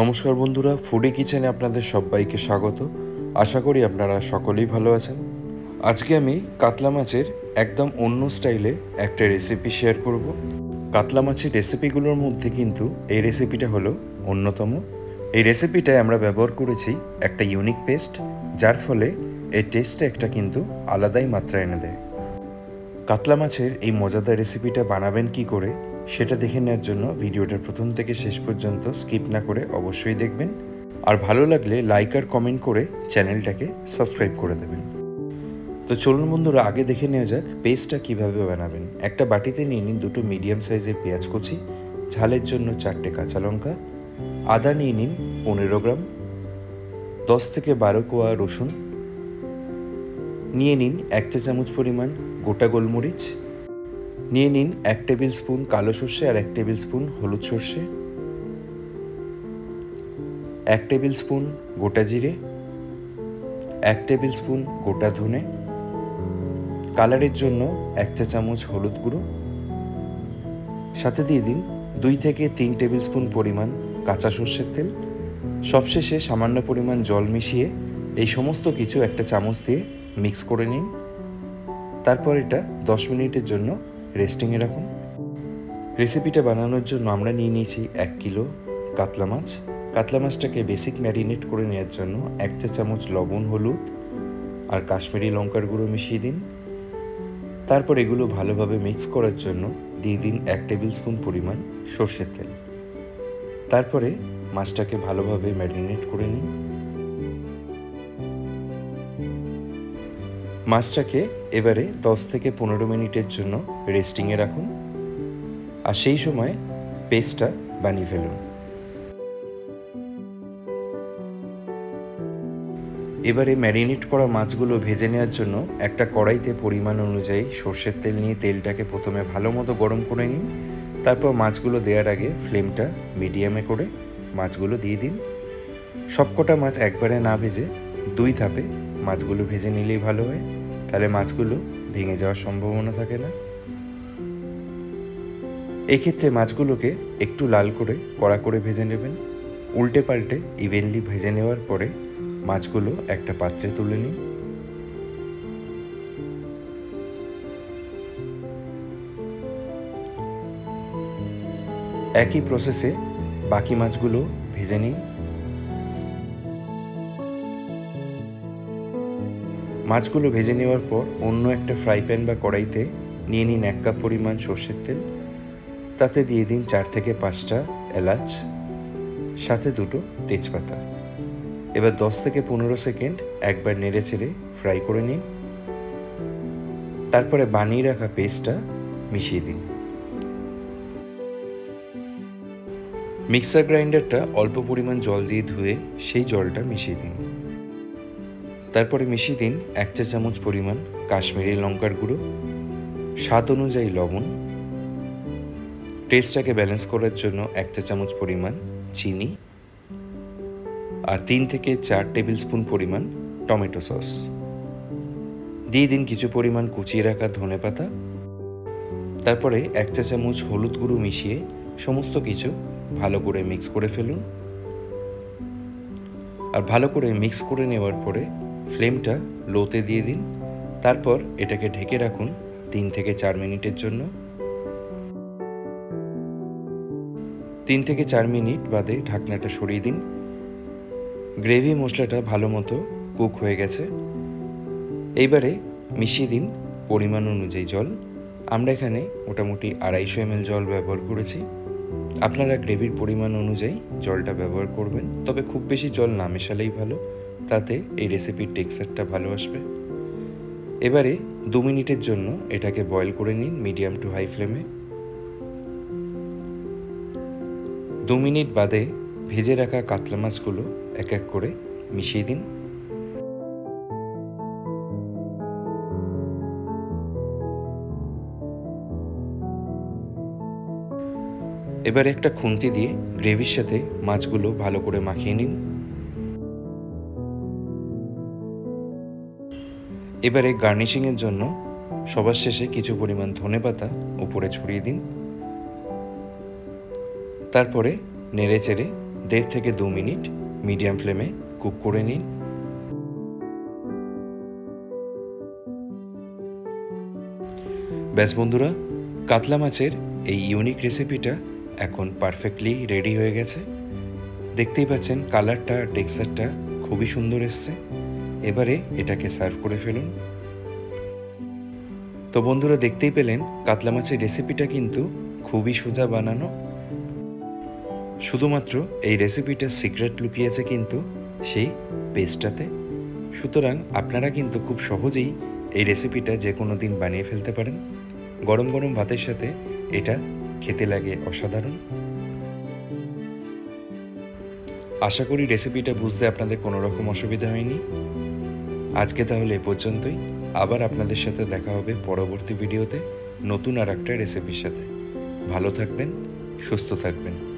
নমস্কার বন্ধুরা, ফুডি কিচেনে আপনাদের সবাইকে স্বাগত। আশা করি আপনারা সকলেই ভালো আছেন। আজকে আমি কাতলা মাছের একদম অন্য স্টাইলে একটা রেসিপি শেয়ার করব। কাতলা মাছের রেসিপিগুলোর মধ্যে কিন্তু এই রেসিপিটা হলো অন্যতম। এই রেসিপিটায় আমরা ব্যবহার করেছি একটা ইউনিক পেস্ট, যার ফলে এই টেস্টটা একটা কিন্তু আলাদাই মাত্রা এনে দেয়। কাতলা মাছের এই মজাদার রেসিপিটা বানাবেন কি করে সেটা দেখে নেওয়ার জন্য ভিডিওটার প্রথম থেকে শেষ পর্যন্ত স্কিপ না করে অবশ্যই দেখবেন। আর ভালো লাগলে লাইক আর কমেন্ট করে চ্যানেলটাকে সাবস্ক্রাইব করে দেবেন। তো চলুন বন্ধুরা, আগে দেখে নেওয়া যাক পেস্টটা কীভাবে বানাবেন। একটা বাটিতে নিয়ে নিন দুটো মিডিয়াম সাইজের পেঁয়াজ কুচি, ঝালের জন্য 4টে কাঁচা লঙ্কা, আদা নিয়ে নিন 15 গ্রাম, 10 থেকে 12 কোয়া রসুন নিয়ে নিন, 1 চা চামচ পরিমাণ গোটা গোলমরিচ নিয়ে নিন, 1 টেবিল স্পুন কালো সর্ষে আর 1 টেবিল স্পুন হলুদ সর্ষে, 1 টেবিল স্পুন গোটা জিরে, 1 টেবিল স্পুন গোটা ধনে, কালারের জন্য 1 চা চামচ হলুদ গুঁড়ো, সাথে দিয়ে দিন 2 থেকে 3 টেবিল স্পুন পরিমাণ কাঁচা সর্ষের তেল। সবশেষে সামান্য পরিমাণ জল মিশিয়ে এই সমস্ত কিছু একটা চামচ দিয়ে মিক্স করে নিন। তারপর এটা 10 মিনিটের জন্য রেস্টিংয়ে রাখুন। রেসিপিটা বানানোর জন্য আমরা নিয়ে নিয়েছি 1 কিলো কাতলা মাছ। কাতলা মাছটাকে বেসিক ম্যারিনেট করে নেওয়ার জন্য 1 চা চামচ লবণ, হলুদ আর কাশ্মীরি লঙ্কার গুঁড়ো মিশিয়ে দিন। তারপর এগুলো ভালোভাবে মিক্স করার জন্য দিয়ে দিন 1 টেবিল স্পুন পরিমাণ সর্ষের তেল। তারপরে মাছটাকে ভালোভাবে ম্যারিনেট করে নিন। মাছটাকে এবারে 10 থেকে 15 মিনিটের জন্য রেস্টিংয়ে রাখুন, আর সেই সময় পেস্টটা বানিয়ে ফেলুন। এবারে ম্যারিনেট করা মাছগুলো ভেজে নেওয়ার জন্য একটা কড়াইতে পরিমাণ অনুযায়ী সর্ষের তেল নিয়ে তেলটাকে প্রথমে ভালো মতো গরম করে নিন। তারপর মাছগুলো দেওয়ার আগে ফ্লেমটা মিডিয়ামে করে মাছগুলো দিয়ে দিন। সবকটা মাছ একবারে না ভেজে 2 ধাপে মাছগুলো ভেজে নিলেই ভালো হয়, তাহলে মাছগুলো ভেঙে যাওয়ার সম্ভাবনা থাকে না। এক্ষেত্রে মাছগুলোকে একটু লাল করে কড়া করে ভেজে নেবেন। উল্টে পাল্টে ইভেনলি ভেজে নেওয়ার পরে মাছগুলো একটা পাত্রে তুলে নিন। একই প্রসেসে বাকি মাছগুলো ভেজে নিন। মাছগুলো ভেজে নেওয়ার পর অন্য একটা ফ্রাই প্যান বা কড়াইতে নিয়ে নিন 1 কাপ পরিমাণ সর্ষের তেল। তাতে দিয়ে দিন 4 থেকে 5টা এলাচ, সাথে 2টো তেজপাতা। এবার 10 থেকে 15 সেকেন্ড একবার নেড়ে চেড়ে ফ্রাই করে নিন। তারপরে বানিয়ে রাখা পেস্টটা মিশিয়ে দিন। মিক্সার গ্রাইন্ডারটা অল্প পরিমাণ জল দিয়ে ধুয়ে সেই জলটা মিশিয়ে দিন। তারপরে মিশিয়ে দিন 1 চা চামচ পরিমাণ কাশ্মীরি লঙ্কার গুঁড়ো, স্বাদ অনুযায়ী লবণ, টেস্টটাকে ব্যালেন্স করার জন্য 1 চা চামচ পরিমাণ চিনি, আর 3 থেকে 4 টেবিল স্পুন পরিমাণ টমেটো সস। দিয়ে দিন কিছু পরিমাণ কুচিয়ে রাখা ধনেপাতা। তারপরে 1 চা চামচ হলুদ গুঁড়ো মিশিয়ে সমস্ত কিছু ভালো করে মিক্স করে ফেলুন। আর ভালো করে মিক্স করে নেওয়ার পরে ফ্লেমটা লোতে দিয়ে দিন। তারপর এটাকে ঢেকে রাখুন 3 থেকে 4 মিনিটের জন্য। 3 থেকে 4 মিনিট বাদে ঢাকনাটা সরিয়ে দিন। গ্রেভি মশলাটা ভালো মতো কুক হয়ে গেছে। এইবারে মিশিয়ে দিন পরিমাণ অনুযায়ী জল। আমরা এখানে মোটামুটি 250 ml জল ব্যবহার করেছি। আপনারা গ্রেভির পরিমাণ অনুযায়ী জলটা ব্যবহার করবেন, তবে খুব বেশি জল না মেশালেই ভালো, তাতে এই রেসিপির টেক্সচারটা ভালো আসবে। এবারে 2 মিনিটের জন্য এটাকে বয়েল করে নিন মিডিয়াম টু হাই ফ্লেমে। 2 মিনিট বাদে ভেজে রাখা কাতলা মাছগুলো এক এক করে মিশিয়ে দিন। এবার একটা খুন্তি দিয়ে গ্রেভির সাথে মাছগুলো ভালো করে মাখিয়ে নিন। এবারে গার্নিশিংয়ের জন্য সবার শেষে কিছু পরিমাণ ধনেপাতা উপরে ছড়িয়ে দিন। তারপরে নেড়ে চেড়ে 1.5 থেকে 2 মিনিট মিডিয়াম ফ্লেমে কুক করে নিন। ব্যাস বন্ধুরা, কাতলা মাছের এই ইউনিক রেসিপিটা এখন পারফেক্টলি রেডি হয়ে গেছে। দেখতেই পাচ্ছেন কালারটা, টেক্সচারটা খুবই সুন্দর এসছে। এবারে এটাকে সার্ভ করে ফেলুন। তো বন্ধুরা, দেখতেই পেলেন কাতলা মাছের রেসিপিটা কিন্তু খুবই সোজা বানানো। শুধুমাত্র এই রেসিপিটার সিক্রেট লুকিয়েছে কিন্তু সেই পেস্টটাতে। সুতরাং আপনারা কিন্তু খুব সহজেই এই রেসিপিটা যে কোনো দিন বানিয়ে ফেলতে পারেন। গরম গরম ভাতের সাথে এটা খেতে লাগে অসাধারণ। আশা করি রেসিপিটা বুঝতে আপনাদের কোনো রকম অসুবিধা হয়নি। আজকে তাহলে এ পর্যন্তই। আবার আপনাদের সাথে দেখা হবে পরবর্তী ভিডিওতে নতুন আর একটা রেসিপির সাথে। ভালো থাকবেন, সুস্থ থাকবেন।